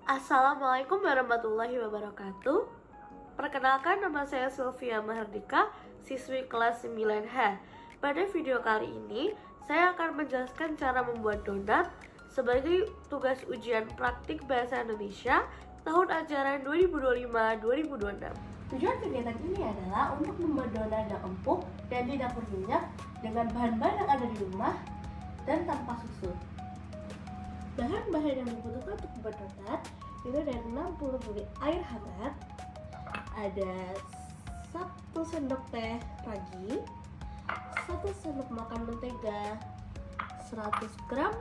Assalamualaikum warahmatullahi wabarakatuh. Perkenalkan, nama saya Sylvia Mahardika, siswi kelas 9H. Pada video kali ini, saya akan menjelaskan cara membuat donat sebagai tugas ujian praktik bahasa Indonesia tahun ajaran 2025-2026. Tujuan kegiatan ini adalah untuk membuat donat yang empuk dan tidak berminyak dengan bahan-bahan yang ada di rumah dan tanpa susu. Bahan-bahan yang dibutuhkan untuk membuat donat itu ada 60 ml air hangat, ada 1 sendok teh ragi, 1 sendok makan mentega, 100 gram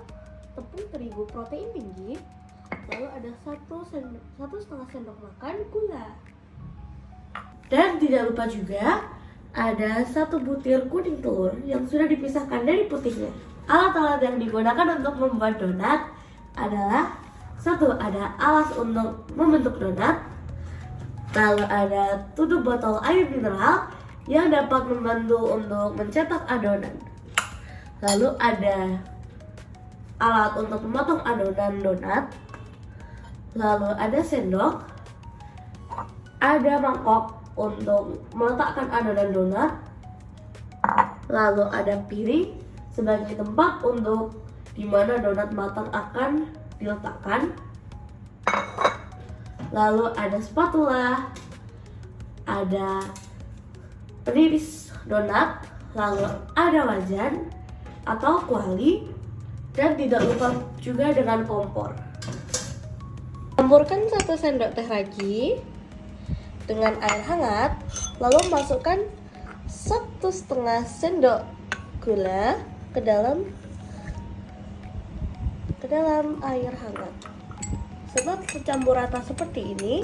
tepung terigu protein tinggi, lalu ada 1,5 sendok makan gula. Dan tidak lupa juga ada 1 butir kuning telur yang sudah dipisahkan dari putihnya. Alat-alat yang digunakan untuk membuat donat adalah: 1. Ada alas untuk membentuk donat, lalu ada 7 botol air mineral yang dapat membantu untuk mencetak adonan, lalu ada alat untuk memotong adonan donat, lalu ada sendok, ada mangkok untuk meletakkan adonan donat, lalu ada piring sebagai tempat untuk dimana donat matang akan diletakkan, lalu ada spatula, ada peniris donat, lalu ada wajan atau kuali, dan tidak lupa juga dengan kompor. Campurkan 1 sendok teh ragi dengan air hangat, lalu masukkan 1,5 sendok gula ke dalam air hangat. Setelah tercampur rata seperti ini,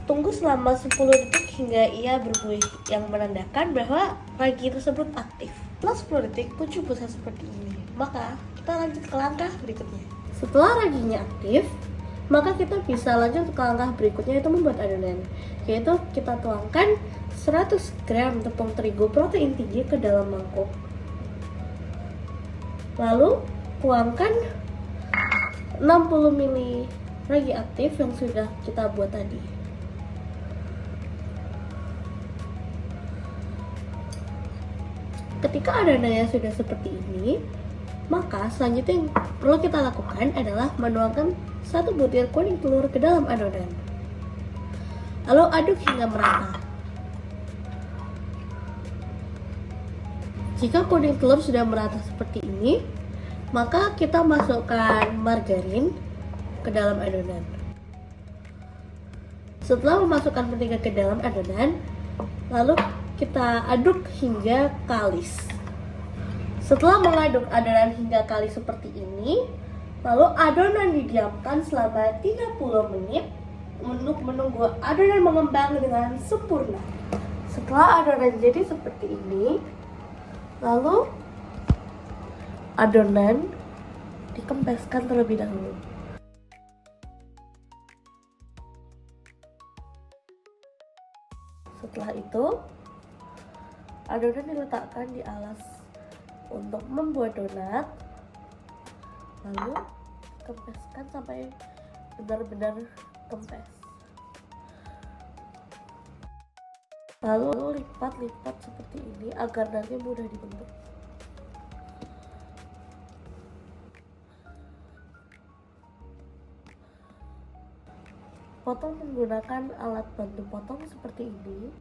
tunggu selama 10 detik hingga ia berbuih, yang menandakan bahwa ragi tersebut aktif. Setelah 10 detik muncul busa seperti ini, maka kita lanjut ke langkah berikutnya. Setelah raginya aktif, maka kita bisa lanjut ke langkah berikutnya, yaitu membuat adonan. Yaitu kita tuangkan 100 gram tepung terigu protein tinggi ke dalam mangkuk. Lalu tuangkan 60 ml ragi aktif yang sudah kita buat tadi. Ketika adonannya sudah seperti ini, maka selanjutnya yang perlu kita lakukan adalah menuangkan 1 butir kuning telur ke dalam adonan. Lalu aduk hingga merata. Jika kuning telur sudah merata seperti ini, maka kita masukkan margarin ke dalam adonan. Setelah memasukkan mentega ke dalam adonan, lalu kita aduk hingga kalis. Setelah mengaduk adonan hingga kalis seperti ini, lalu adonan didiamkan selama 30 menit untuk menunggu adonan mengembang dengan sempurna. Setelah adonan jadi seperti ini, lalu adonan dikempeskan terlebih dahulu. Setelah itu, adonan diletakkan di alas untuk membuat donat, lalu kempeskan sampai benar-benar kempes. Lalu lipat-lipat seperti ini agar nanti mudah dibentuk. Potong menggunakan alat bantu potong seperti ini.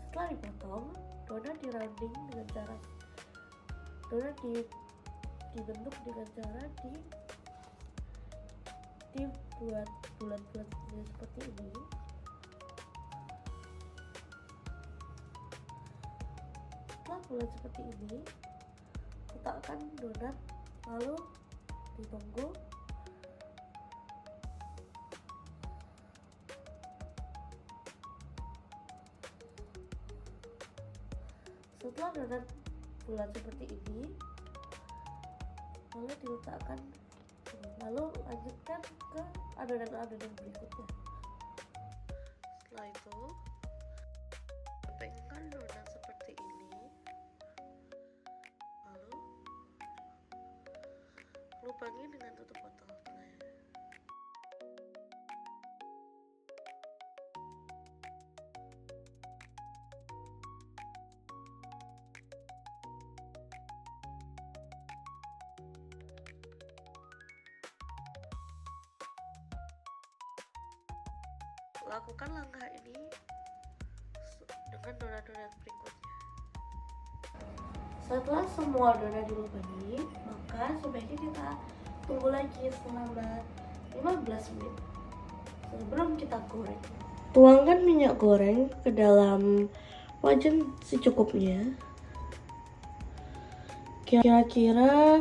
Setelah dipotong, donat di-rounding dengan cara dibentuk dengan cara dibuat bulat-bulat seperti ini. Setelah bulat seperti ini, letakkan donat, lalu ditunggu. Setelah donat bulat seperti ini, lalu diletakkan, lalu lanjutkan ke adonan-adonan berikutnya. Setelah itu lubangi dengan tutup botol. Lakukan langkah ini dengan donat-donat berikutnya. Setelah semua donat dilubangi, maka sebaiknya kita tunggu lagi selama 15 menit sebelum kita goreng. Tuangkan minyak goreng ke dalam wajan secukupnya. Kira-kira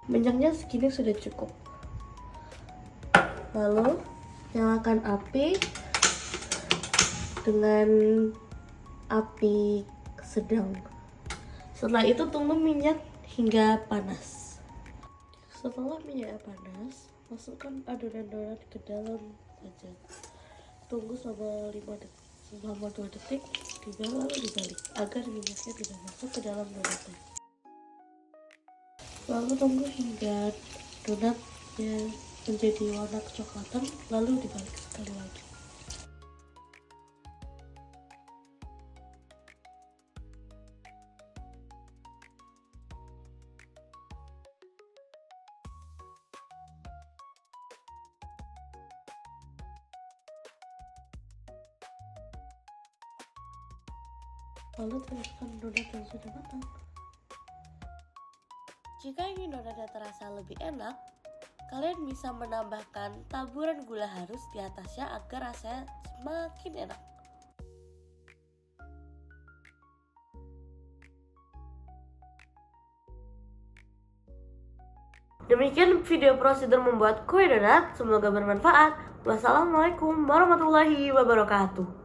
minyaknya segini sudah cukup. Lalu nyalakan api dengan api sedang. Setelah itu tunggu minyak hingga panas. Setelah minyak panas, masukkan adonan donat ke dalam wajan. Tunggu selama 2 detik, lalu dibalik agar minyaknya tidak masuk ke dalam donatnya. Lalu tunggu hingga donatnya menjadi warna kecoklatan, lalu dibalik sekali lagi. Lalu tiriskan donat yang sudah matang. Jika ingin donatnya terasa lebih enak, kalian bisa menambahkan taburan gula halus di atasnya agar rasanya semakin enak. Demikian video prosedur membuat kue donat, semoga bermanfaat. Wassalamualaikum warahmatullahi wabarakatuh.